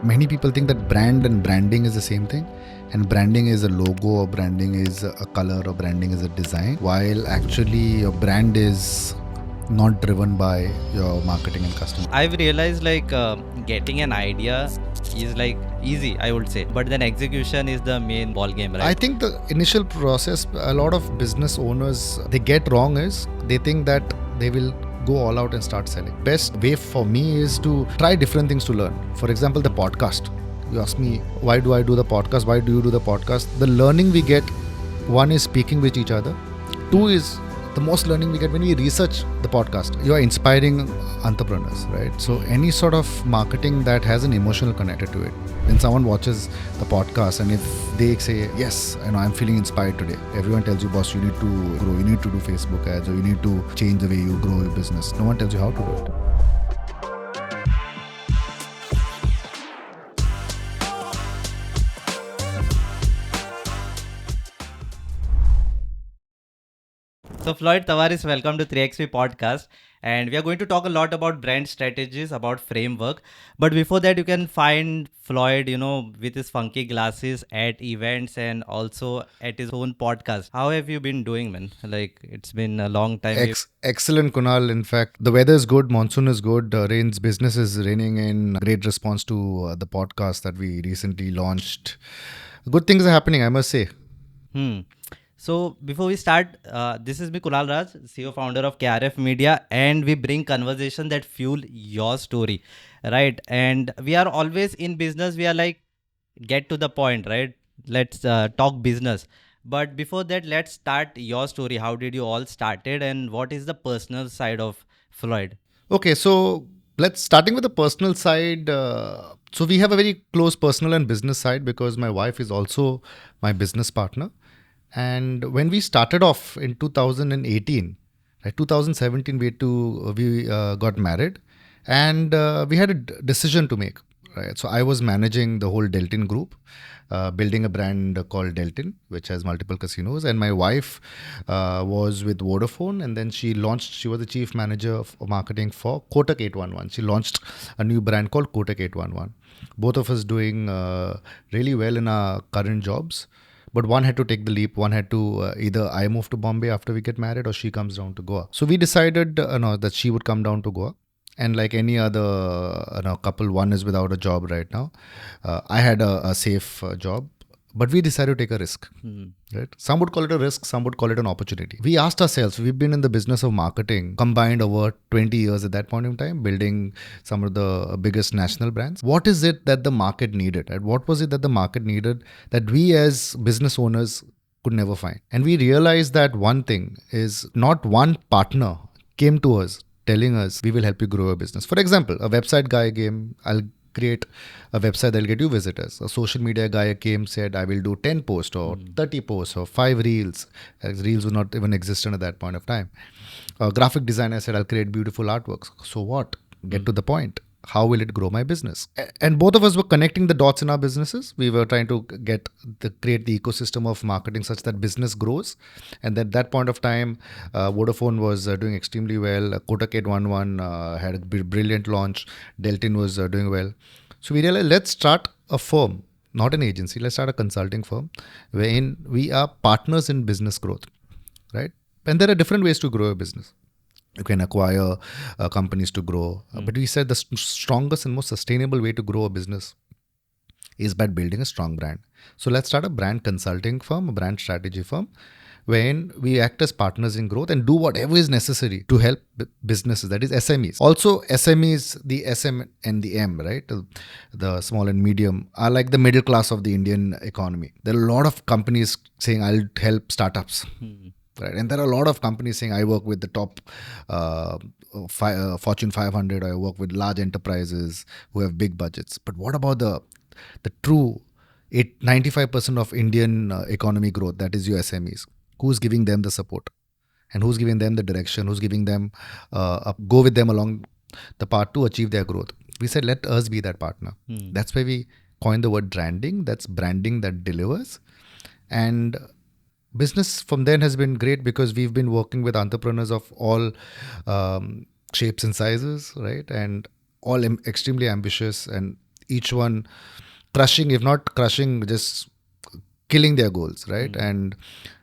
Many people think that brand and branding is the same thing, and branding is a logo, or branding is a color, or branding is a design, while actually your brand is not driven by your marketing and customer. I've realized getting an idea is easy, I would say, but then execution is the main ball game, right? I think the initial process, a lot of business owners, they get wrong is they think that they will go all out and start selling. Best way for me is to try different things to learn. For example, the podcast. You ask me, why do I do the podcast? Why do you do the podcast? The learning we get, one is speaking with each other. Two is the most learning we get when we research the podcast. You are inspiring entrepreneurs, right? So any sort of marketing that has an emotional connected to it. When someone watches the podcast and if they say, yes, I'm feeling inspired today. Everyone tells you, boss, you need to grow, you need to do Facebook ads, or you need to change the way you grow your business. No one tells you how to do it. So Floyd Tavares, welcome to 3XP podcast. And we are going to talk a lot about brand strategies, about framework. But before that, you can find Floyd, with his funky glasses at events and also at his own podcast. How have you been doing, man? It's been a long time. Excellent, Kunal. In fact, the weather is good, monsoon is good, rains, business is raining in. Great response to the podcast that we recently launched. Good things are happening, I must say. So before we start, this is me, Kunal Raj, CEO founder of KRF Media, and we bring conversation that fuel your story, right? And we are always in business. We are get to the point, right? Let's talk business. But before that, let's start your story. How did you all started, and what is the personal side of Floyd? Okay, so starting with the personal side. So we have a very close personal and business side because my wife is also my business partner. And when we started off in 2018, right, 2017, we got married, and we had a decision to make. Right, so I was managing the whole Deltin group, building a brand called Deltin, which has multiple casinos, and my wife was with Vodafone, and then she was the chief manager of marketing for Kotak 811. She launched a new brand called Kotak 811. Both of us doing really well in our current jobs. But one had to take the leap. One had to either I move to Bombay after we get married, or she comes down to Goa. So we decided that she would come down to Goa. And like any other couple, one is without a job right now. I had a safe job. But we decided to take a risk. Right? Some would call it a risk, some would call it an opportunity. We asked ourselves, we've been in the business of marketing combined over 20 years at that point in time, building some of the biggest national brands. What is it that the market needed? And what was it that the market needed that we as business owners could never find? And we realized that one thing is not one partner came to us telling us, we will help you grow your business. For example, a website guy came, I'll create a website that'll get you visitors. A social media guy came, said, I will do 10 posts or 30 posts or 5 reels. Reels would not even exist at that point of time. A graphic designer said, I'll create beautiful artworks. So what? Get to the point. How will it grow my business? And both of us were connecting the dots in our businesses. We were trying to create the ecosystem of marketing such that business grows. And at that point of time, Vodafone was doing extremely well. Kotak 811 had a brilliant launch. Deltin was doing well. So we realized, let's start a firm, not an agency. Let's start a consulting firm wherein we are partners in business growth, right? And there are different ways to grow a business. You can acquire companies to grow. But we said the strongest and most sustainable way to grow a business is by building a strong brand. So let's start a brand consulting firm, a brand strategy firm, wherein we act as partners in growth and do whatever is necessary to help businesses, that is SMEs. Also, SMEs, the SM and the M, right? The small and medium are like the middle class of the Indian economy. There are a lot of companies saying, I'll help startups. Right. And there are a lot of companies saying, I work with the top Fortune 500, I work with large enterprises who have big budgets. But what about the true 95% of Indian economy growth, that is your SMEs? Who's giving them the support? And who's giving them the direction? Who's giving them, go with them along the path to achieve their growth? We said, let us be that partner. That's why we coined the word Dranding. That's branding that delivers. And business from then has been great because we've been working with entrepreneurs of all shapes and sizes, right? And all extremely ambitious. And each one crushing, if not crushing, just killing their goals, right? And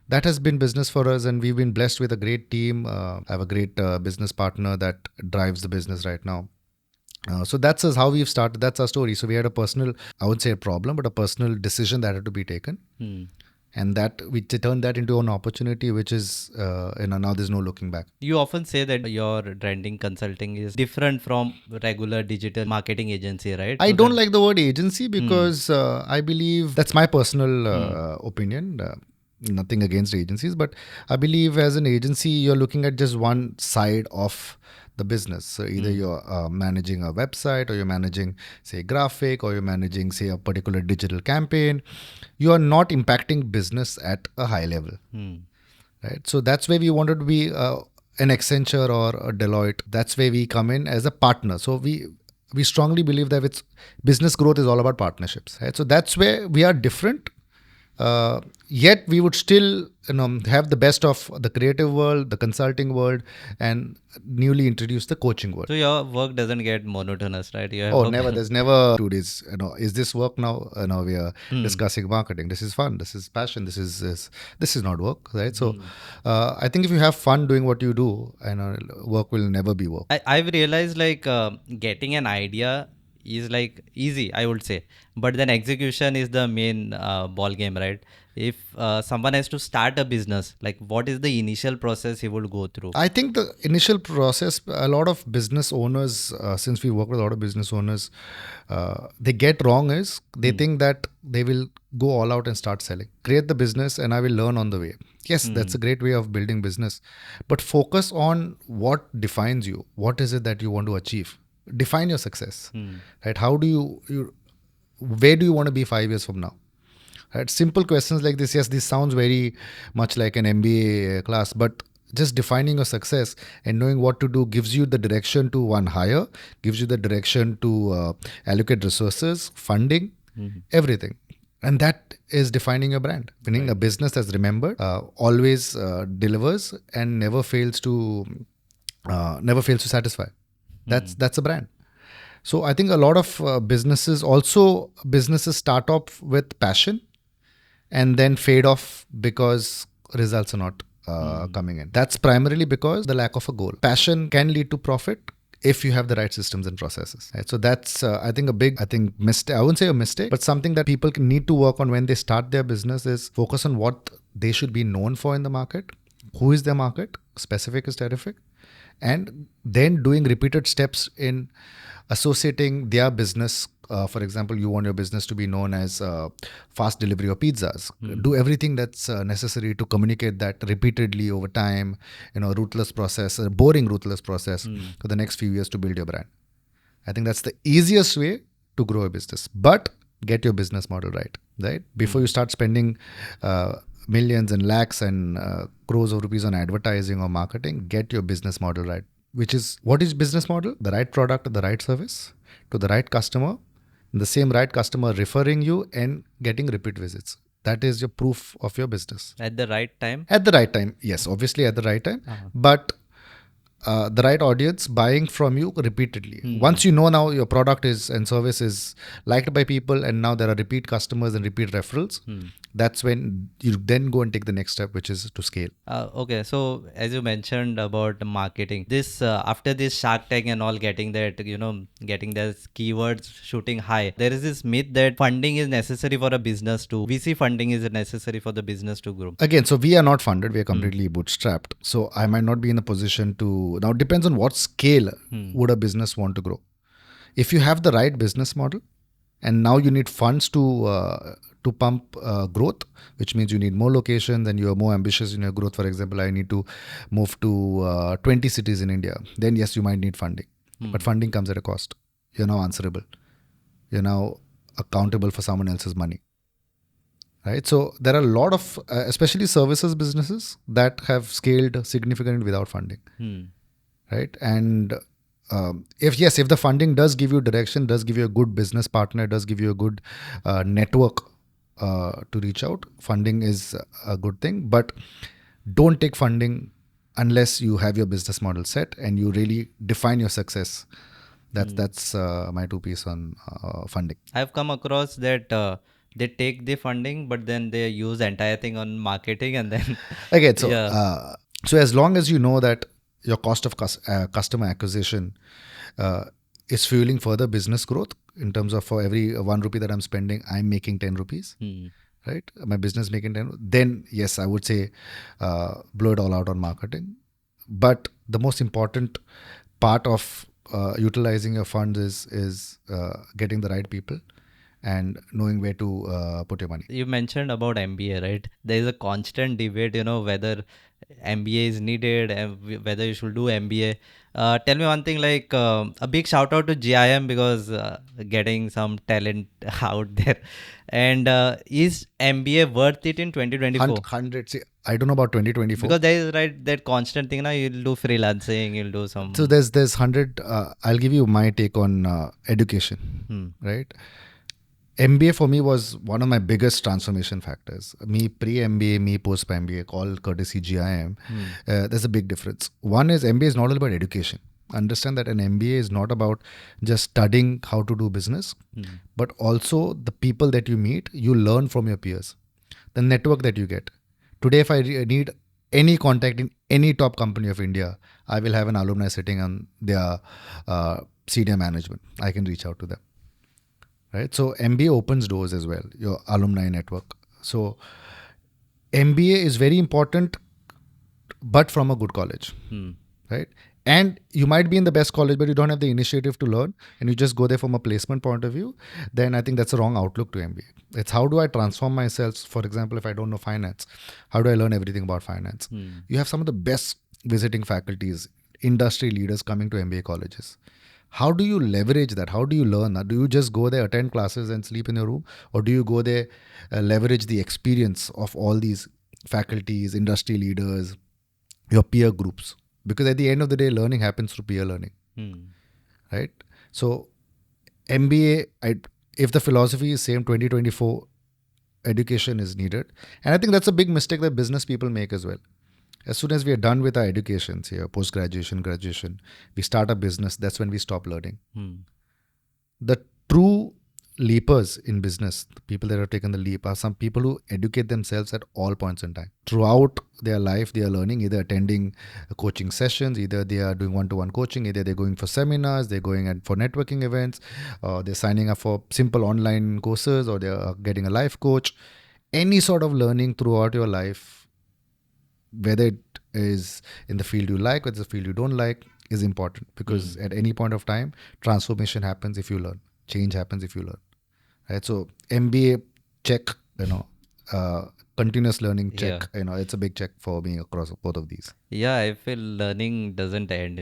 that has been business for us, and we've been blessed with a great team. I have a great business partner that drives the business right now. So that's us how we've started. That's our story. So we had a personal, I wouldn't say a problem, but a personal decision that had to be taken. And that we turned that into an opportunity, which is, now there's no looking back. You often say that your branding consulting is different from regular digital marketing agency, right? I So don't that- like the word agency because I believe that's my personal opinion. Nothing against agencies, but I believe as an agency, you're looking at just one side of the business. So either you're managing a website, or you're managing, say, graphic, or you're managing, say, a particular digital campaign. You are not impacting business at a high level, right? So that's where we wanted to be an Accenture or a Deloitte. That's where we come in as a partner. So we strongly believe that it's business growth is all about partnerships, right? So that's where we are different. Yet we would still have the best of the creative world, the consulting world, and newly introduce the coaching world. So your work doesn't get monotonous, right? You have Oh, a- never. There's never 2 days. Is this work now? We are discussing marketing. This is fun. This is passion. This is not work, right? So, I think if you have fun doing what you do, work will never be work. I've realized like getting an idea is like easy, I would say, but then execution is the main ball game, right? If someone has to start a business, like what is the initial process he would go through? I think the initial process, a lot of business owners, since we work with a lot of business owners, they get wrong is they think that they will go all out and start selling. Create the business and I will learn on the way. Yes, that's a great way of building business. But focus on what defines you. What is it that you want to achieve? Define your success. Right? How do where do you want to be 5 years from now? Right? Simple questions like this. Yes, this sounds very much like an MBA class, but just defining your success and knowing what to do gives you the direction to one hire, gives you the direction to allocate resources, funding, everything. And that is defining your brand. Meaning a business that's remembered, always delivers, and never fails to satisfy. That's a brand. So I think a lot of businesses start off with passion and then fade off because results are not coming in. That's primarily because the lack of a goal. Passion can lead to profit if you have the right systems and processes. Right? So that's I think a big mistake. I wouldn't say a mistake, but something that people need to work on when they start their business is focus on what they should be known for in the market. Who is their market? Specific is terrific. And then doing repeated steps in associating their business. For example, you want your business to be known as fast delivery of pizzas. Do everything that's necessary to communicate that repeatedly over time, ruthless process, a boring ruthless process for the next few years to build your brand. I think that's the easiest way to grow a business. But get your business model right? Before you start spending millions and lakhs and crores of rupees on advertising or marketing, get your business model right. What is business model? The right product or the right service to the right customer, the same right customer referring you and getting repeat visits. That is your proof of your business. At the right time? At the right time, yes, obviously at the right time, but the right audience buying from you repeatedly. Once you know now your product and service is liked by people and now there are repeat customers and repeat referrals, that's when you then go and take the next step, which is to scale. Okay, so as you mentioned about marketing, this after this Shark Tank and all getting that, getting those keywords shooting high, there is this myth that funding is necessary for a business to, VC funding is necessary for the business to grow. Again, so we are not funded, we are completely bootstrapped. So I might not be in a position to, now it depends on what scale would a business want to grow. If you have the right business model and now you need funds to pump growth, which means you need more locations and you are more ambitious in your growth. For example, I need to move to 20 cities in India. Then yes, you might need funding. But funding comes at a cost. You're now answerable. You're now accountable for someone else's money. Right? So there are a lot of, especially services businesses that have scaled significantly without funding. Right? And if the funding does give you direction, does give you a good business partner, does give you a good network to reach out, funding is a good thing. But don't take funding unless you have your business model set and you really define your success That's my two piece on funding. I've come across that they take the funding, but then they use entire thing on marketing, and then Okay, yeah. so as long as you know that your cost of customer acquisition uh, is fueling further business growth in terms of for every 1 rupee that I'm spending, I'm making 10 rupees, Hmm. right? My business making 10, then yes, I would say blow it all out on marketing. But the most important part of utilizing your funds is getting the right people and knowing where to put your money. You mentioned about MBA, right? There is a constant debate, whether MBA is needed and whether you should do MBA. Tell me one thing, like a big shout out to GIM because getting some talent out there. And is MBA worth it in 2024? 100, see, I don't know about 2024. Because there is right that constant thing now. You'll do freelancing, you'll do So some. there's 100. I'll give you my take on education, Hmm. right? MBA for me was one of my biggest transformation factors. Me pre-MBA, me post-MBA, all courtesy GIM. There's a big difference. One is MBA is not all about education. Understand that an MBA is not about just studying how to do business, but also the people that you meet, you learn from your peers, the network that you get. Today, if I need any contact in any top company of India, I will have an alumni sitting on their senior management. I can reach out to them, right? So MBA opens doors as well, your alumni network. So MBA is very important, but from a good college, Hmm. right? And you might be in the best college, but you don't have the initiative to learn, and you just go there from a placement point of view. Then I think that's a wrong outlook to MBA. It's how do I transform myself? For example, if I don't know finance, how do I learn everything about finance? You have some of the best visiting faculties, industry leaders coming to MBA colleges. How do you leverage that? How do you learn that? Do you just go there, attend classes, and sleep in your room, or do you go there, leverage the experience of all these faculties, industry leaders, your peer groups? Because at the end of the day, learning happens through peer learning, Hmm. right? So MBA, if the philosophy is same 2024, education is needed. And I think that's a big mistake that business people make as well. As soon as we are done with our education, say post-graduation, graduation, we start a business, that's when we stop learning. Hmm. The true leapers in business, the people that have taken the leap, are some people who educate themselves at all points in time. Throughout their life, they are learning, either attending coaching sessions, either they are doing one-to-one coaching, either they're going for seminars, they're going for networking events, or they're signing up for simple online courses, or they're getting a life coach. Any sort of learning throughout your life, whether it is in the field you like, whether it's a field you don't like, is important, because at any point of time, transformation happens if you learn. Change happens if you learn. Right? So MBA check, uh, continuous learning check, Yeah. it's a big check for me across both of these. Yeah, I feel learning doesn't end.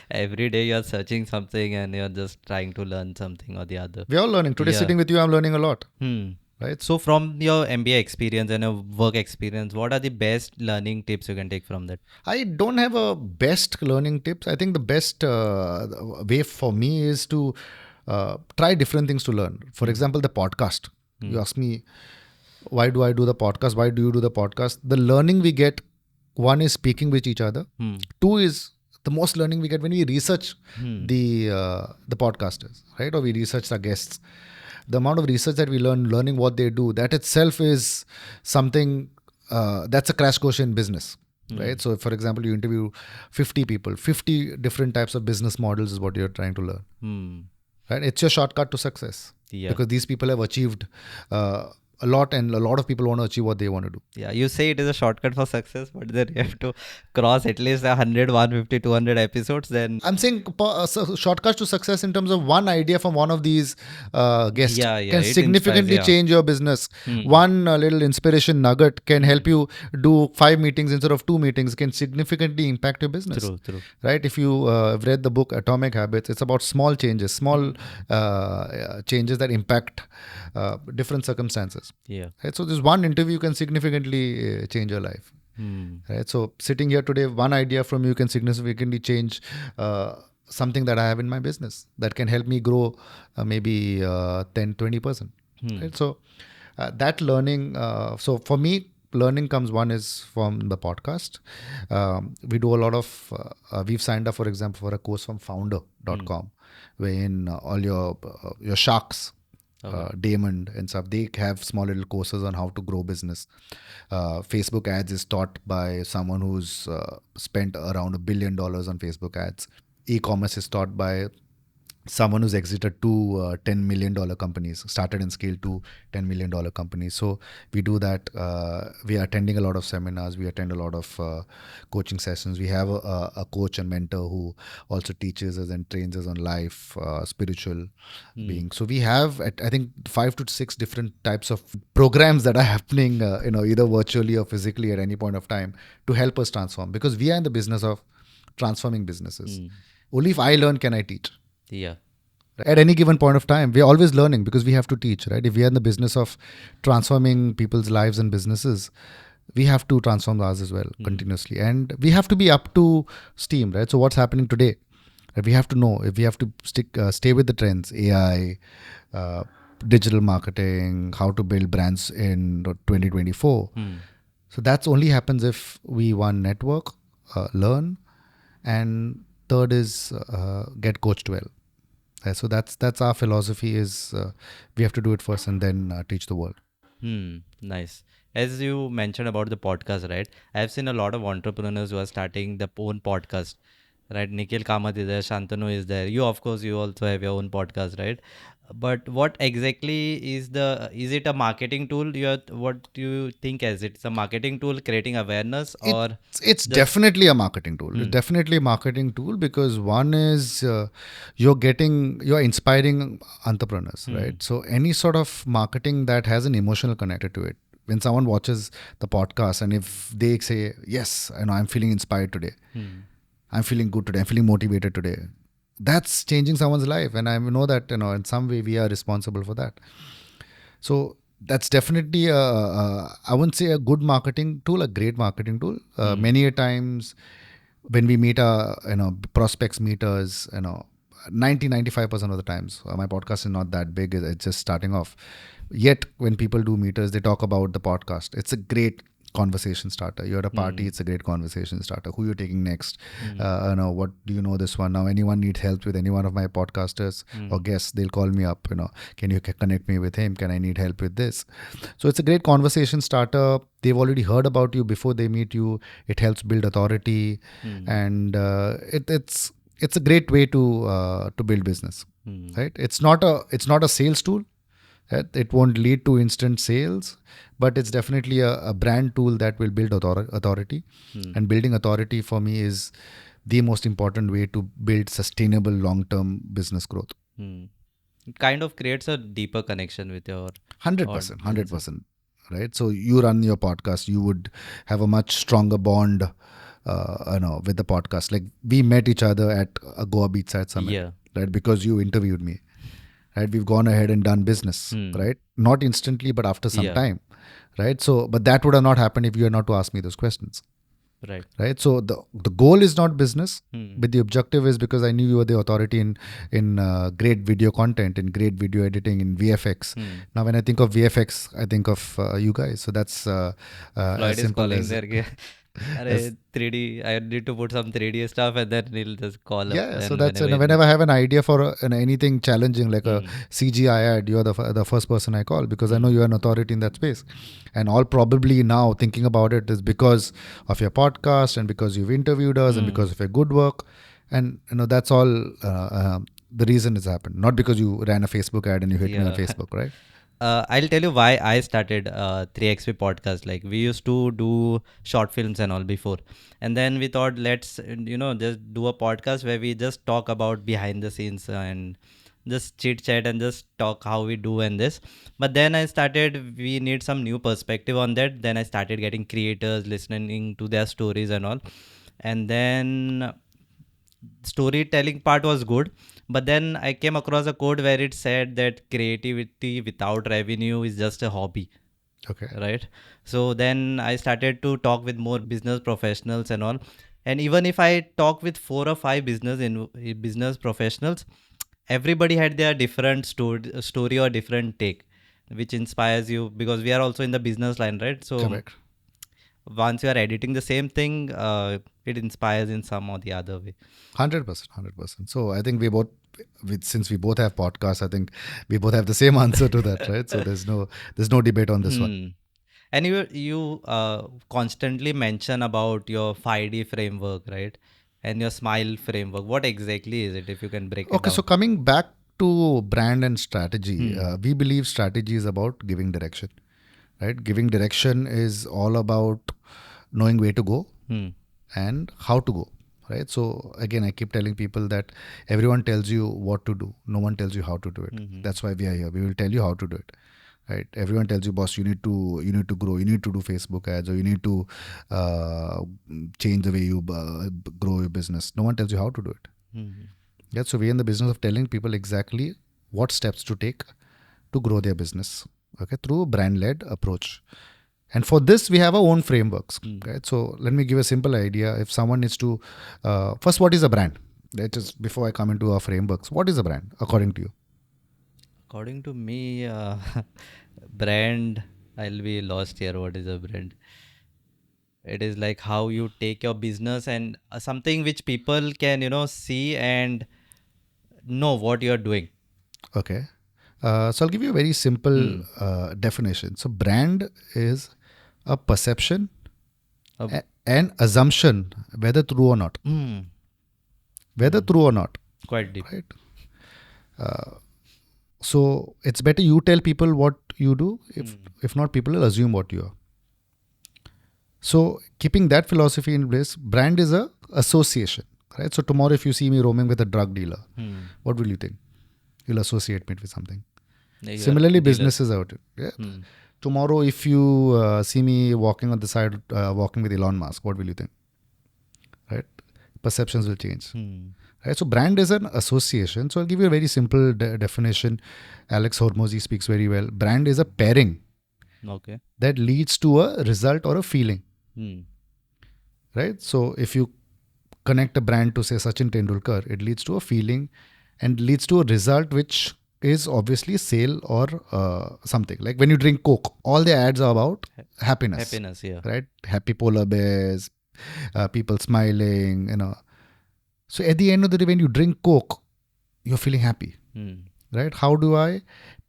Every day you're searching something and you're just trying to learn something or the other. We're all learning. Today, Yeah. sitting with you, I'm learning a lot. Hmm. Right? So from your MBA experience and your work experience, what are the best learning tips you can take from that? I don't have a best learning tips. I think the best way for me is to try different things to learn. For example, the podcast. You ask me, why do I do the podcast? Why do you do the podcast? The learning we get, one is speaking with each other. Two is the most learning we get when we research the podcasters, right? Or we research our guests. The amount of research that we learning what they do, that itself is something that's a crash course in business, right? So, for example, you interview 50 people, 50 different types of business models is what you're trying to learn, Hmm. right? It's your shortcut to success, Yeah. because these people have achieved a lot, and a lot of people want to achieve what they want to do. Yeah, you say it is a shortcut for success, but then you have to cross at least 100, 150, 200 episodes. Then I'm saying shortcuts to success in terms of one idea from one of these guests yeah, can it inspires. significantly Yeah. change your business. One little inspiration nugget can help you do 5 meetings instead of 2 meetings, can significantly impact your business. True. Right? If you have read the book Atomic Habits, it's about small changes, small changes that impact different circumstances. Yeah. Right? So this one interview can significantly change your life. Hmm. Right? So sitting here today, one idea from you can significantly change something that I have in my business that can help me grow maybe 10, 20%. Right? So that learning, so for me, learning comes, one is from the podcast. We do a lot of, we've signed up, for example, for a course from founder.com. wherein all your sharks, Okay. Diamond and stuff, they have small little courses on how to grow business. Facebook ads is taught by someone who's spent around $1 billion on Facebook ads. E-commerce is taught by someone who's exited two $10 million companies, started and scaled to $10 million companies. So we do that. We are attending a lot of seminars. We attend a lot of coaching sessions. We have a coach and mentor who also teaches us and trains us on life, spiritual being. So we have, I think, 5 to 6 different types of programs that are happening, either virtually or physically at any point of time to help us transform. Because we are in the business of transforming businesses. Only if I learn can I teach. Yeah. At any given point of time, we're always learning because we have to teach, right? If we are in the business of transforming people's lives and businesses, we have to transform ours as well continuously. And we have to be up to steam, right? So what's happening today? We have to know, if we have to stay with the trends, AI, digital marketing, how to build brands in 2024. So that's only happens if we, one, network, learn, and third is get coached well. So that's our philosophy is we have to do it first and then teach the world. Nice. As you mentioned about the podcast, right? I've seen a lot of entrepreneurs who are starting their own podcast, right? Nikhil Kamath is there, Shantanu is there. You, of course, you also have your own podcast, right? But what exactly is it a marketing tool? What do you think as it's a marketing tool, creating awareness, or It's just definitely a marketing tool. It's definitely a marketing tool because one is you're inspiring entrepreneurs, right? So any sort of marketing that has an emotional connected to it. When someone watches the podcast and if they say, yes, I'm feeling inspired today, I'm feeling good today, I'm feeling motivated today, that's changing someone's life. And I know that, in some way we are responsible for that. So that's definitely I wouldn't say a good marketing tool, a great marketing tool. Many a times when we meet our, prospects meet us, 95% of the times, my podcast is not that big, it's just starting off. Yet when people do meet us, they talk about the podcast. It's a great conversation starter. You're at a party, it's a great conversation starter. Who you're taking next? What do you know this one? Now anyone needs help with any one of my podcasters or guests, they'll call me up, can you connect me with him? Can I need help with this? So it's a great conversation starter. They've already heard about you before they meet you. It helps build authority, and it's a great way to build business, right? It's not a sales tool. It won't lead to instant sales, but it's definitely a brand tool that will build authority. And building authority for me is the most important way to build sustainable long-term business growth. it kind of creates a deeper connection with your 100%, audience? 100%. Right. So you run your podcast, you would have a much stronger bond, with the podcast. Like we met each other at a Goa Beachside Summit, Yeah. right? Because you interviewed me. Right, we've gone ahead and done business, right? Not instantly, but after some Yeah. time, right? So, but that would have not happened if you had not to ask me those questions, Right. right? So the goal is not business, but the objective is because I knew you were the authority in great video content, in great video editing, in VFX. Now, when I think of VFX, I think of you guys. So that's as Floyd is simple calling as there. as 3D. I need to put some 3D stuff, and then he'll just call up. yeah. So And that's whenever whenever I have an idea for anything challenging like a CGI ad, you're the first person I call because I know you're an authority in that space. And all probably now thinking about it is because of your podcast and because you've interviewed us and because of your good work. And that's all the reason it's happened. Not because you ran a Facebook ad and you hit me on Yeah. Facebook, right? I'll tell you why I started 3XP podcast. Like we used to do short films and all before, and then we thought let's just do a podcast where we just talk about behind the scenes and just chit chat and just talk how we do and this. But then I started we need some new perspective on that. Then I started getting creators listening to their stories and all, and then storytelling part was good, but then I came across a quote where it said that creativity without revenue is just a hobby, Okay. right? So then I started to talk with more business professionals and all, and even if I talk with 4 or 5 business professionals, everybody had their different story or different take which inspires you, because we are also in the business line, right? So Correct. once you are editing the same thing, it inspires in some or the other way. 100%, 100%. So I think we both since we both have podcasts, I think we both have the same answer to that, right? So there's no debate on this one. Hmm. And you constantly mention about your 5D framework, right? And your smile framework. What exactly is it, if you can break it Okay, so down? coming back to brand and strategy, Hmm. we believe strategy is about giving direction, right? Giving direction is all about knowing where to go Hmm. and how to go, right? So again, I keep telling people that everyone tells you what to do, no one tells you how to do it. Hmm. That's why we are here. We will tell you how to do it, right? Everyone tells you, boss, you need to grow, you need to do Facebook ads, or you need to uh, change the way you grow your business. No one tells you how to do it. Hmm. Yeah, so we're in the business of telling people exactly what steps to take to grow their business, okay, through brand led approach. And for this, we have our own frameworks. Hmm. Right? So let me give a simple idea. If someone needs to, first, what is a brand? That is, before I come into our frameworks, what is a brand according to you? According to me, brand, I'll be lost here. What is a brand? It is like how you take your business and something which people can, see and know what you're doing. Okay. So I'll give you a very simple Hmm. definition. So brand is a perception Uh, and assumption, whether true or not. hmm. Whether true or not, Quite deep. right? So it's better you tell people what you do. If not, people will assume what you are. So keeping that philosophy in place, brand is a association, right? So tomorrow, if you see me roaming with a drug dealer, Hmm. what will you think? You'll associate me with something. Yeah, you are Similarly, dealer. businesses out. Yeah. Hmm. Tomorrow, if you see me walking on the side, walking with Elon Musk, what will you think? Right? Perceptions will change. Hmm. Right? So brand is an association. So I'll give you a very simple definition. Alex Hormozy speaks very well. Brand is a pairing Okay. that leads to a result or a feeling. Hmm. Right? So if you connect a brand to say Sachin Tendulkar, it leads to a feeling and leads to a result which is obviously sale or something. Like when you drink Coke, all the ads are about happiness, Happiness, yeah. right? Happy polar bears, people smiling, So at the end of the day, when you drink Coke, you're feeling happy, Hmm. right? How do I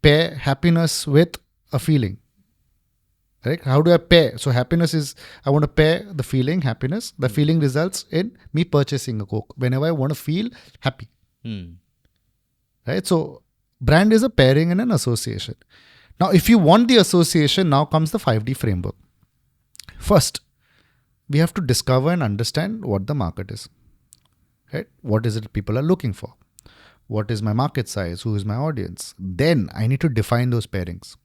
pair happiness with a feeling? Right? How do I pair? So happiness is, I want to pair the feeling, happiness. The feeling results in me purchasing a Coke whenever I want to feel happy. Hmm. Right? So brand is a pairing and an association. Now, if you want the association, now comes the 5D framework. First, we have to discover and understand what the market is. Right? What is it people are looking for? What is my market size? Who is my audience? Then I need to define those pairings.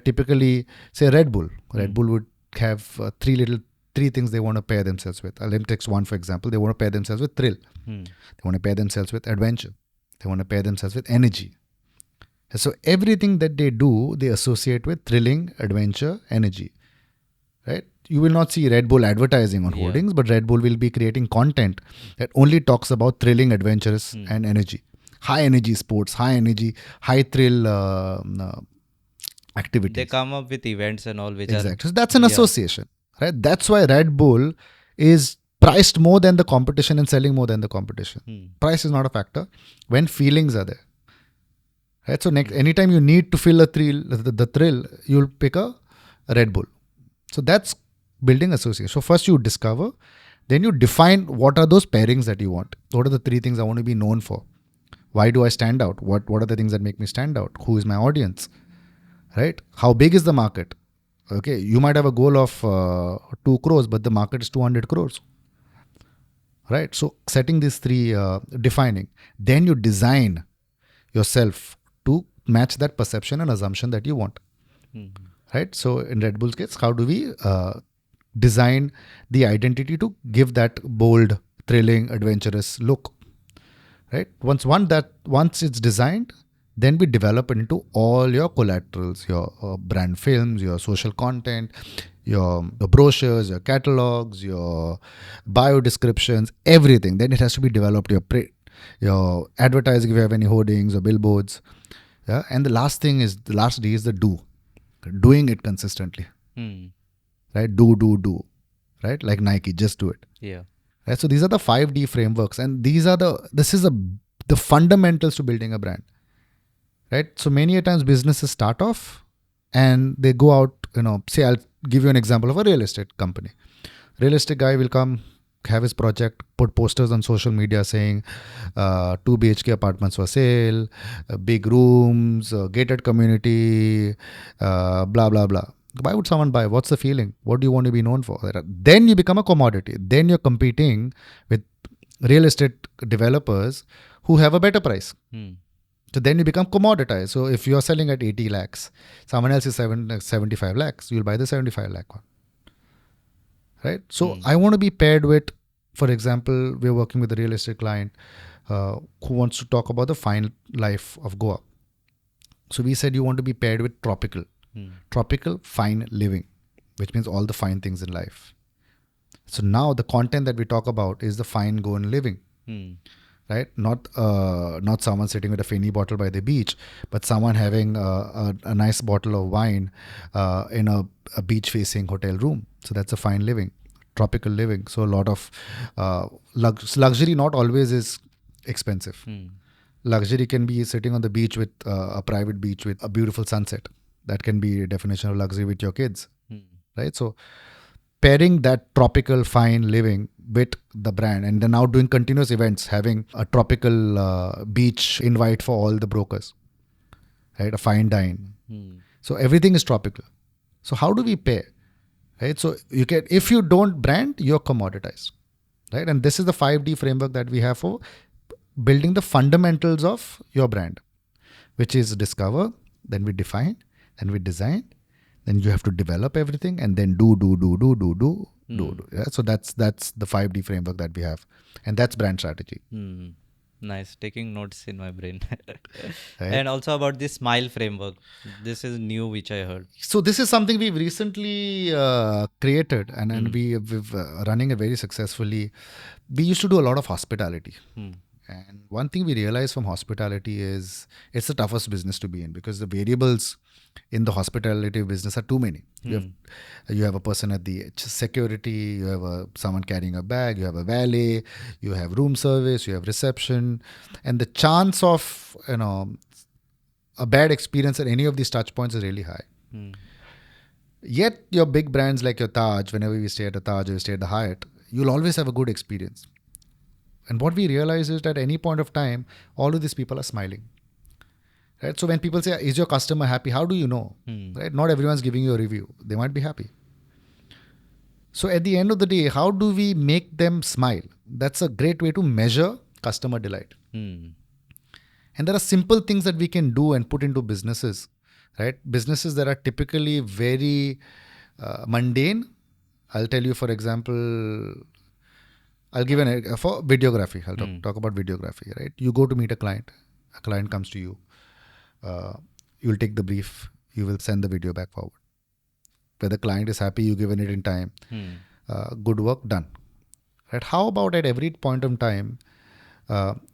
Typically, say Red Bull. Red Bull would have three things they want to pair themselves with. Let me take one for example. They want to pair themselves with thrill. Hmm. They want to pair themselves with adventure. They want to pair themselves with energy. So everything that they do, they associate with thrilling, adventure, energy. Right? You will not see Red Bull advertising on Yeah. hoardings, but Red Bull will be creating content that only talks about thrilling, adventurous, and energy. High energy sports, high energy, high thrill They activities. come up with events and all which are, Exactly. So that's an yeah. association, right? That's why Red Bull is priced more than the competition and selling more than the competition. Hmm. Price is not a factor when feelings are there, right? So next, anytime you need to feel a thrill, the thrill, you'll pick a Red Bull. So that's building association. So first you discover, then you define what are those pairings that you want. What are the three things I want to be known for? Why do I stand out? What are the things that make me stand out? Who is my audience? Right? How big is the market? Okay, you might have a goal of 2 crores, but the market is 200 crores. Right? So setting these three, defining, then you design yourself to match that perception and assumption that you want. Hmm. Right? So in Red Bull's case, how do we design the identity to give that bold, thrilling, adventurous look? Right? Once it's designed, then we develop it into all your collaterals, your brand films, your social content, your brochures, your catalogs, your bio descriptions, everything. Then it has to be developed. Your advertising, if you have any hoardings or billboards. Yeah. And the last D is the do. Doing it consistently. Hmm. Right? Do. Right? Like Nike, just do it. Yeah. Right? So these are the 5D frameworks, and this is the fundamentals to building a brand, right? So many a times businesses start off and they go out, say I'll give you an example of a real estate company. Real estate guy will come, have his project, put posters on social media saying 2 BHK apartments for sale, big rooms, gated community, blah, blah, blah. Why would someone buy? What's the feeling? What do you want to be known for? Then you become a commodity. Then you're competing with real estate developers who have a better price. So then you become commoditized. So if you're selling at 80 lakhs, someone else is 75 lakhs, you'll buy the 75 lakh one. Right? So I want to be paired with, for example, we're working with a real estate client who wants to talk about the fine life of Goa. So we said you want to be paired with tropical fine living, which means all the fine things in life. So now the content that we talk about is the fine Goan living, right? Not someone sitting with a Feni bottle by the beach, but someone having a nice bottle of wine in a beach-facing hotel room. So that's a fine living, tropical living. So a lot of luxury not always is expensive. Luxury can be sitting on the beach with a private beach with a beautiful sunset. That can be a definition of luxury with your kids, right? So pairing that tropical fine living with the brand, and then now doing continuous events, having a tropical beach invite for all the brokers, right? A fine dine. So everything is tropical. So how do we pair, right? So you can, if you don't brand, you're commoditized, right? And this is the 5D framework that we have for building the fundamentals of your brand, which is discover, then we define, then we design, then you have to develop everything, and then do. Yeah? So that's the 5D framework that we have, and that's brand strategy. Nice, taking notes in my brain. Right? And also about the smile framework. This is new, which I heard. So this is something we've recently created, and we've running it very successfully. We used to do a lot of hospitality. And one thing we realized from hospitality is it's the toughest business to be in, because the variables in the hospitality business are too many. You have a person at the security, you have someone carrying a bag, you have a valet, you have room service, you have reception, and the chance of a bad experience at any of these touch points is really high. Yet your big brands like your Taj, whenever we stay at a Taj or you stay at the Hyatt, you'll always have a good experience. And what we realize is that at any point of time, all of these people are smiling. Right? So when people say, is your customer happy? How do you know? Right? Not everyone's giving you a review. They might be happy. So at the end of the day, how do we make them smile? That's a great way to measure customer delight. And there are simple things that we can do and put into businesses. Right? Businesses that are typically very mundane. I'll tell you, for example, I'll give for videography. I'll talk about videography, right? You go to meet a client comes to you. You'll take the brief. You will send the video back forward. Where the client is happy, you've given it in time. Good work, done. Right? How about at every point of time,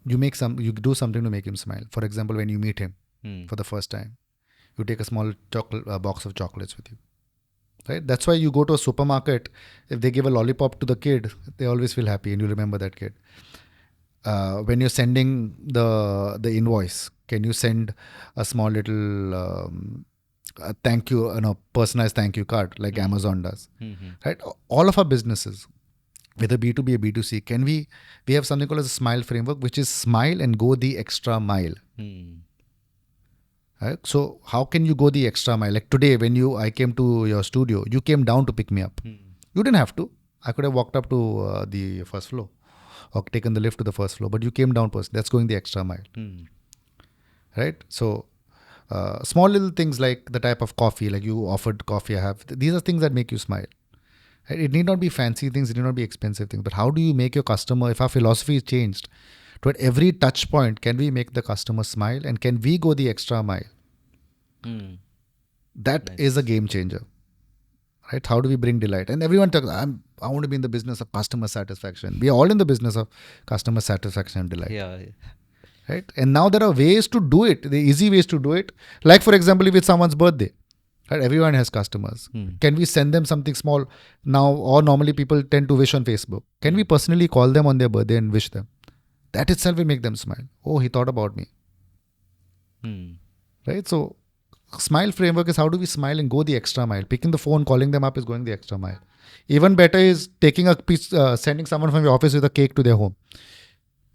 you do something to make him smile. For example, when you meet him for the first time, you take a small box of chocolates with you. Right? That's why you go to a supermarket. If they give a lollipop to the kid, they always feel happy, and you remember that kid. When you're sending the invoice, can you send a small little a thank you, personalized thank you card like Amazon does? Right? All of our businesses, whether B2B or B2C, we have something called as a smile framework, which is smile and go the extra mile. Right? So how can you go the extra mile? Like today, when I came to your studio, you came down to pick me up. You didn't have to. I could have walked up to the first floor or taken the lift to the first floor, but you came down first. That's going the extra mile. Right? So small little things like the type of coffee, like you offered coffee I have. These are things that make you smile. Right? It need not be fancy things. It need not be expensive things. But how do you make your customer, if our philosophy is changed, to at every touch point, can we make the customer smile, and can we go the extra mile? That is a game changer. Right? How do we bring delight? And everyone talks, I want to be in the business of customer satisfaction. We are all in the business of customer satisfaction and delight. Yeah. Right? And now there are ways to do it, the easy ways to do it. Like for example, if it's someone's birthday, right? Everyone has customers. Can we send them something small now? Or normally people tend to wish on Facebook. Can we personally call them on their birthday and wish them? That itself will make them smile. Oh, he thought about me, Hmm. right? So smile framework is how do we smile and go the extra mile. Picking the phone, calling them up is going the extra mile. Even better is taking a piece, sending someone from your office with a cake to their home.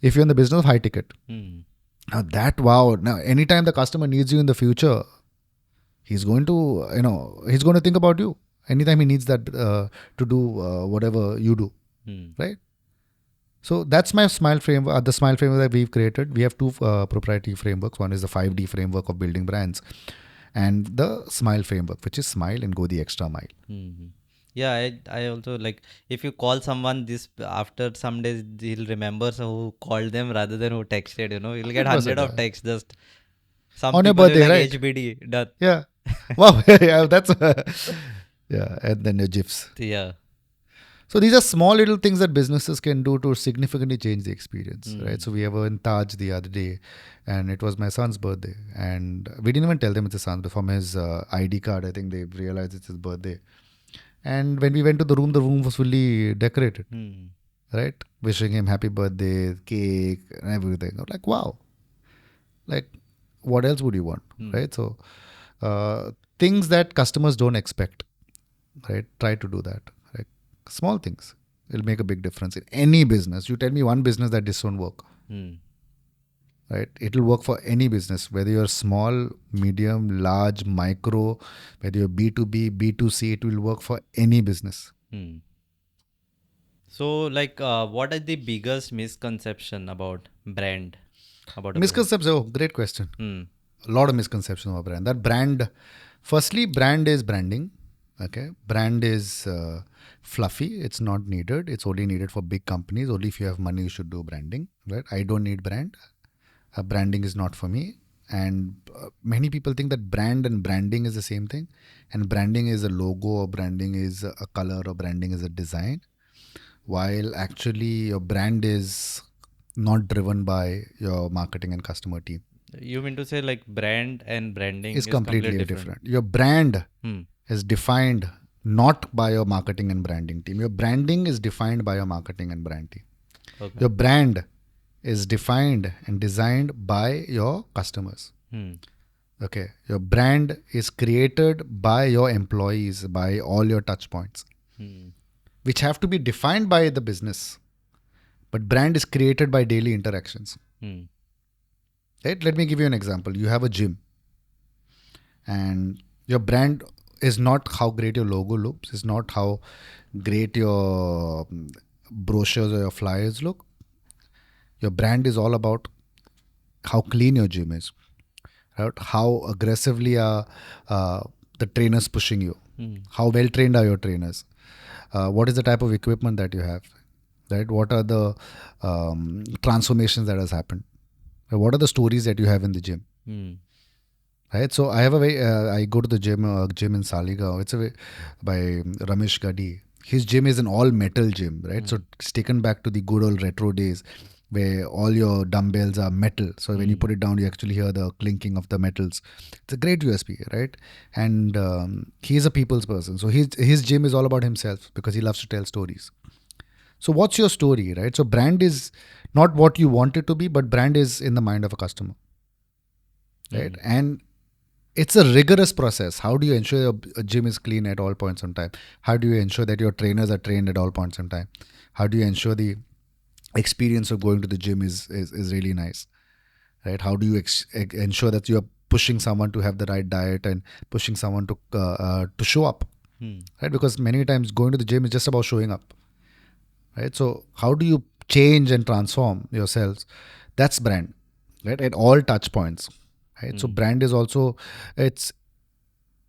If you're in the business of high ticket, Hmm. now that wow. Now anytime the customer needs you in the future, he's going to he's going to think about you. Anytime he needs that to do whatever you do, Hmm. right? So that's my smile framework. The smile framework that we've created. We have two proprietary frameworks. One is the 5D framework of building brands, and the smile framework, which is smile and go the extra mile. Hmm. Yeah, I also like if you call someone this after some days, he'll remember so who called them rather than who texted. You'll get 100%. hundred of texts. Just some On your people will birthday, like right? HBD done. Yeah. Wow. Yeah, that's yeah. And then your gifs. Yeah. So these are small little things that businesses can do to significantly change the experience, right? Hmm. So we were in Taj the other day, and it was my son's birthday, and we didn't even tell them it's his son. But from his ID card, I think they realized it's his birthday. And when we went to the room was fully decorated, Hmm. right? Wishing him happy birthday, cake, and everything. I'm like, wow, like what else would you want, Hmm. right? So things that customers don't expect, right? Try to do that, right? Small things. It'll make a big difference in any business. You tell me one business that this won't work, Hmm. right? It'll work for any business, whether you're small, medium, large, micro, whether you're B2B, B2C, it will work for any business. Hmm. So, like, what is the biggest misconception about brand? About a brand? Misconceptions, oh, great question. Hmm. A lot of misconceptions about brand. That brand, firstly, brand is branding. Okay. Brand is fluffy. It's not needed. It's only needed for big companies. Only if you have money, you should do branding, right? I don't need brand. Branding is not for me. And many people think that brand and branding is the same thing. And branding is a logo, or branding is a color, or branding is a design. While actually, your brand is not driven by your marketing and customer team. You mean to say like brand and Is branding is completely completely different? different. Your brand Hmm. is defined not by your marketing and branding team. Your branding is defined by your marketing and brand team. Okay. Your brand is defined and designed by your customers. Hmm. Okay. Your brand is created by your employees, by all your touch points, Hmm. which have to be defined by the business. But brand is created by daily interactions. Hmm. Right? Let me give you an example. You have a gym, and your brand is not how great your logo looks, it's not how great your brochures or your flyers look. Your brand is all about how clean your gym is, right? How aggressively are the trainers pushing you, Hmm. how well trained are your trainers, what is the type of equipment that you have, right? What are the transformations that has happened, what are the stories that you have in the gym, Hmm. right? So I have a way. I go to the gym in Saligaon. It's by Ramesh Gadi. His gym is an all metal gym, right? So it's taken back to the good old retro days, where all your dumbbells are metal. So when you put it down, you actually hear the clinking of the metals. It's a great USP, right? And he's a people's person. So his gym is all about himself because he loves to tell stories. So what's your story, right? So brand is not what you want it to be, but brand is in the mind of a customer, right? And it's a rigorous process. How do you ensure your gym is clean at all points in time? How do you ensure that your trainers are trained at all points in time? How do you ensure the experience of going to the gym is really nice, right? How do you ensure that you are pushing someone to have the right diet and pushing someone to show up, Hmm. right? Because many times going to the gym is just about showing up, right? So how do you change and transform yourselves? That's brand, right? At all touch points, right? So brand is also, it's,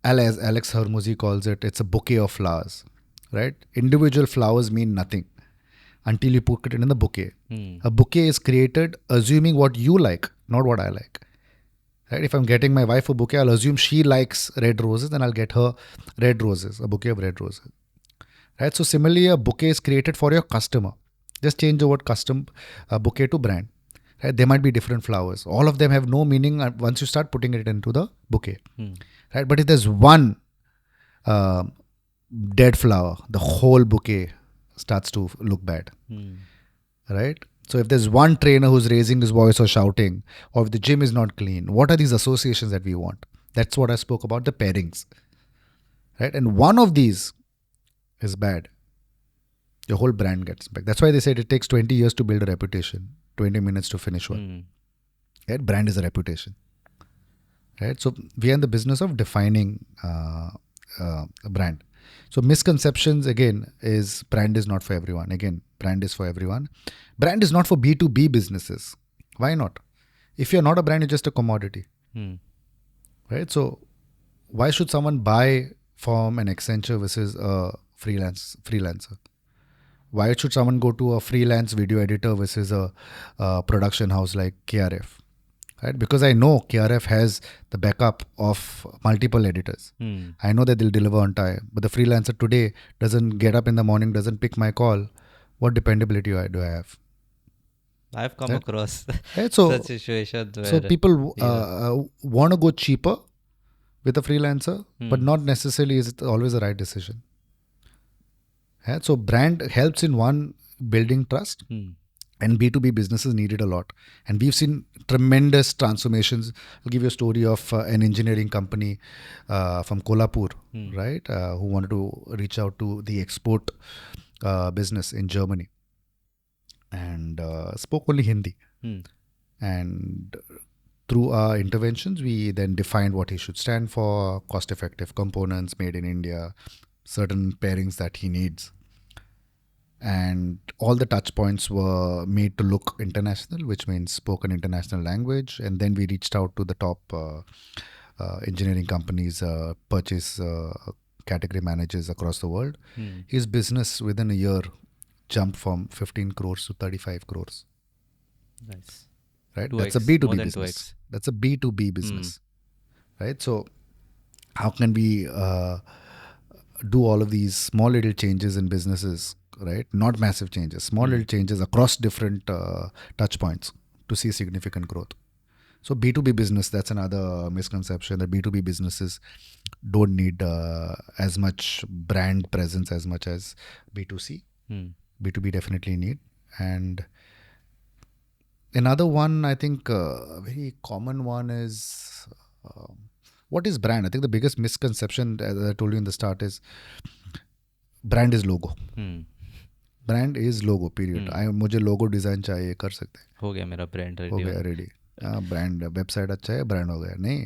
as Alex Hermosi calls it, it's a bouquet of flowers, right? Individual flowers mean nothing until you put it in the bouquet. Hmm. A bouquet is created assuming what you like, not what I like. Right? If I'm getting my wife a bouquet, I'll assume she likes red roses, and I'll get her red roses, a bouquet of red roses. Right? So similarly, a bouquet is created for your customer. Just change the word custom bouquet to brand. Right? There might be different flowers. All of them have no meaning once you start putting it into the bouquet. Hmm. Right? But if there's one uh, dead flower, the whole bouquet starts to look bad. Hmm. Right? So if there's one trainer who's raising his voice or shouting, or if the gym is not clean, what are these associations that we want? That's what I spoke about, the pairings, right? And one of these is bad. Your whole brand gets back. That's why they said it takes 20 years to build a reputation, 20 minutes to finish one. Hmm. Right? Brand is a reputation. Right? So we are in the business of defining a brand. So misconceptions again is brand is not for everyone. Again, brand is for everyone. Brand is not for B2B businesses. Why not? If you're not a brand, you're just a commodity. Hmm. Right? So why should someone buy from an Accenture versus a freelancer? Why should someone go to a freelance video editor versus a production house like KRF? Right? Because I know KRF has the backup of multiple editors. Hmm. I know that they'll deliver on time. But the freelancer today doesn't get up in the morning, doesn't pick my call. What dependability do I have? I've come Right? across Right? such situations So where, people yeah. want to go cheaper with a freelancer, but Hmm. not necessarily is it always the right decision. Yeah, so brand helps in one, building trust, Hmm. and B2B businesses need it a lot. And we've seen tremendous transformations. I'll give you a story of an engineering company from Kolhapur, right, who wanted to reach out to the export business in Germany and spoke only Hindi. Hmm. And through our interventions, we then defined what he should stand for, cost effective components made in India, certain pairings that he needs. And all the touch points were made to look international, which means spoken international language. And then we reached out to the top engineering companies, purchase category managers across the world. Hmm. His business within a year jumped from 15 crores to 35 crores. Nice. Right? That's a 2x, more B2B than business. 2x. That's a B2B Hmm. business. Right? So how can we do all of these small little changes in businesses, right? Not massive changes, small little changes across different touch points to see significant growth. So B2B business, that's another misconception that B2B businesses don't need as much brand presence as much as B2C. Hmm. B2B definitely need. And another one, I think, a very common one is what is brand? I think the biggest misconception, as I told you in the start, is brand is logo. Hmm. Brand is logo period I मुझे logo design चाहिए कर सकते हैं हो गया मेरा brand हो ready गया रेडी ब्रांड वेबसाइट अच्छा है ब्रांड हो गया नहीं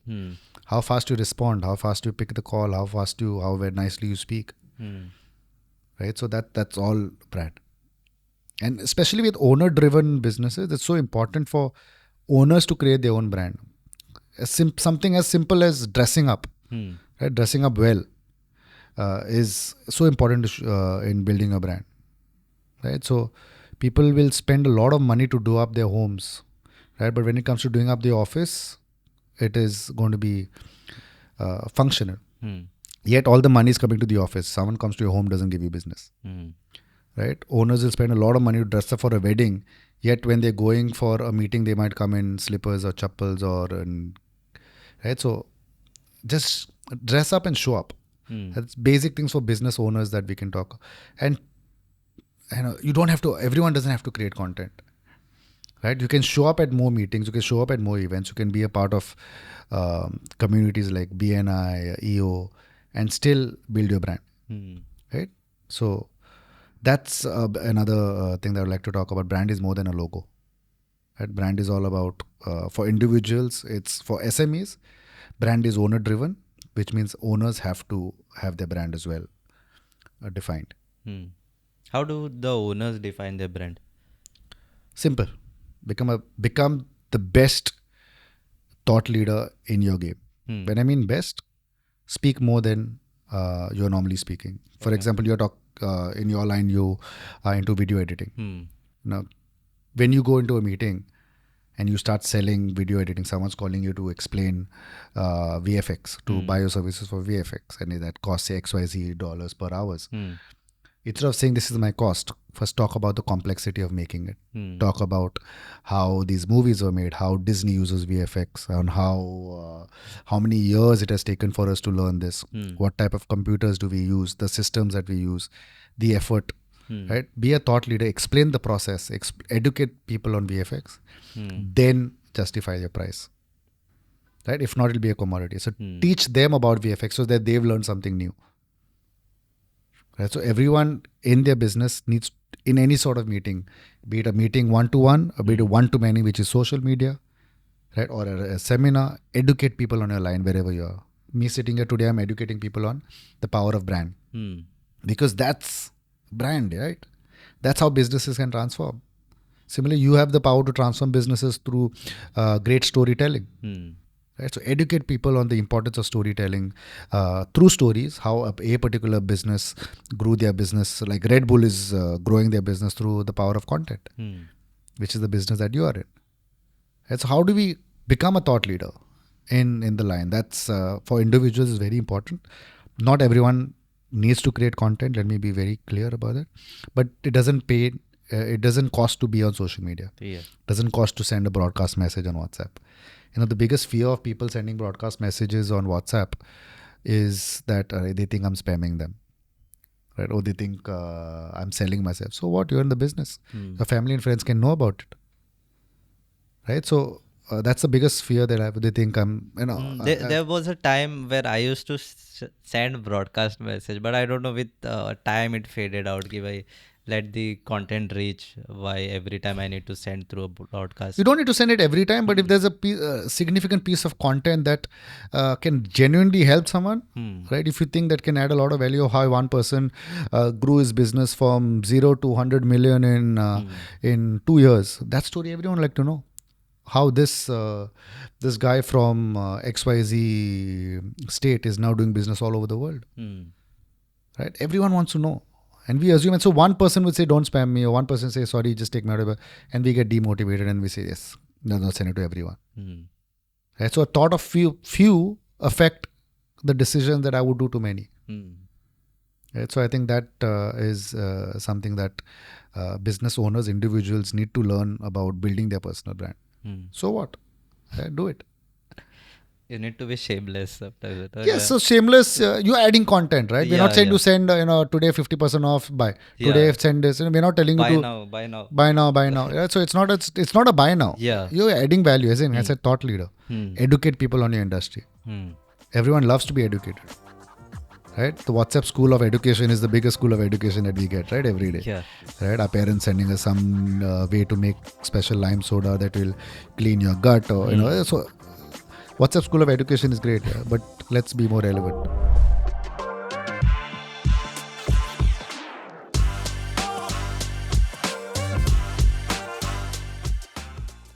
Hmm. How fast you respond how fast you pick the call how very nicely you speak Hmm. Right so that's all brand and especially with owner driven businesses it's so important for owners to create their own brand something as simple as dressing up Hmm. right dressing up well is so important in building a brand right? So people will spend a lot of money to do up their homes, right? But when it comes to doing up the office, it is going to be functional. Hmm. Yet all the money is coming to the office. Someone comes to your home, doesn't give you business, Hmm. right? Owners will spend a lot of money to dress up for a wedding. Yet when they're going for a meeting, they might come in slippers or chappals right? So just dress up and show up. Hmm. That's basic things for business owners that we can talk. And you don't have to, everyone doesn't have to create content, right? You can show up at more meetings, you can show up at more events, you can be a part of communities like BNI, EO, and still build your brand, Hmm. right? So that's another thing that I would like to talk about. Brand is more than a logo, right? Brand is all about, for individuals, it's for SMEs, brand is owner driven, which means owners have to have their brand as well defined. Hmm. How do the owners define their brand? Simple. Become the best thought leader in your game. Hmm. When I mean best, speak more than you're normally speaking. For Okay. example, you talk in your line, you are into video editing. Hmm. Now, when you go into a meeting and you start selling video editing, someone's calling you to explain VFX, to buy your services for VFX, and that costs say XYZ dollars per hours. Hmm. Instead of saying this is my cost, first talk about the complexity of making it. Hmm. Talk about how these movies were made, how Disney uses VFX, and how many years it has taken for us to learn this. Hmm. What type of computers do we use? The systems that we use, the effort. right? Be a thought leader, explain the process, educate people on VFX, then justify your price, right? If not, it'll be a commodity. So teach them about VFX so that they've learned something new, right? So everyone in their business needs, in any sort of meeting, be it a meeting one-to-one or be it a one-to-many, which is social media, right? Or a seminar, educate people on your line wherever you are. Me sitting here today, I'm educating people on the power of brand. Because that's brand, right? That's how businesses can transform. Similarly, you have the power to transform businesses through great storytelling. Right? So educate people on the importance of storytelling through stories, how a particular business grew their business. Like Red Bull is growing their business through the power of content, which is the business that you are in. And so how do we become a thought leader in the line? That's for individuals is very important. Not everyone needs to create content. Let me be very clear about that. But it doesn't pay. It doesn't cost to be on social media. It doesn't cost to send a broadcast message on WhatsApp. The biggest fear of people sending broadcast messages on WhatsApp is that they think I'm spamming them, right? Or they think I'm selling myself. So what? You're in the business. Your family and friends can know about it, right? So that's the biggest fear that I have. They think I'm, There was a time where I used to send broadcast message, but I don't know, with time it faded out. Give I let the content reach. Why every time I need to send through a broadcast? You don't need to send it every time, but if there's a significant piece of content that can genuinely help someone, right? If you think that can add a lot of value, how one person grew his business from 0 to 100 million in 2 years, that story everyone would like to know. How this guy from XYZ state is now doing business all over the world, right? Everyone wants to know. And we assume, and so one person would say, don't spam me, or one person say, sorry, just take me out of it. And we get demotivated and we say, yes, no, send it to everyone. Right? So a thought of few affect the decision that I would do to many. Right? So I think that is something that business owners, individuals need to learn about building their personal brand. So what? Do it. You need to be shameless sometimes. Yes, so shameless, you're adding content, right? We're not saying to send, today 50% off, buy. Today send this. We're not telling you to buy now. Yeah, so it's not a buy now. Yeah. You're adding value, as a thought leader. Educate people on your industry. Everyone loves to be educated. Right? The WhatsApp school of education is the biggest school of education that we get, right? Every day. Yeah. Right? Our parents sending us some way to make special lime soda that will clean your gut, or so WhatsApp school of education is great, but let's be more relevant.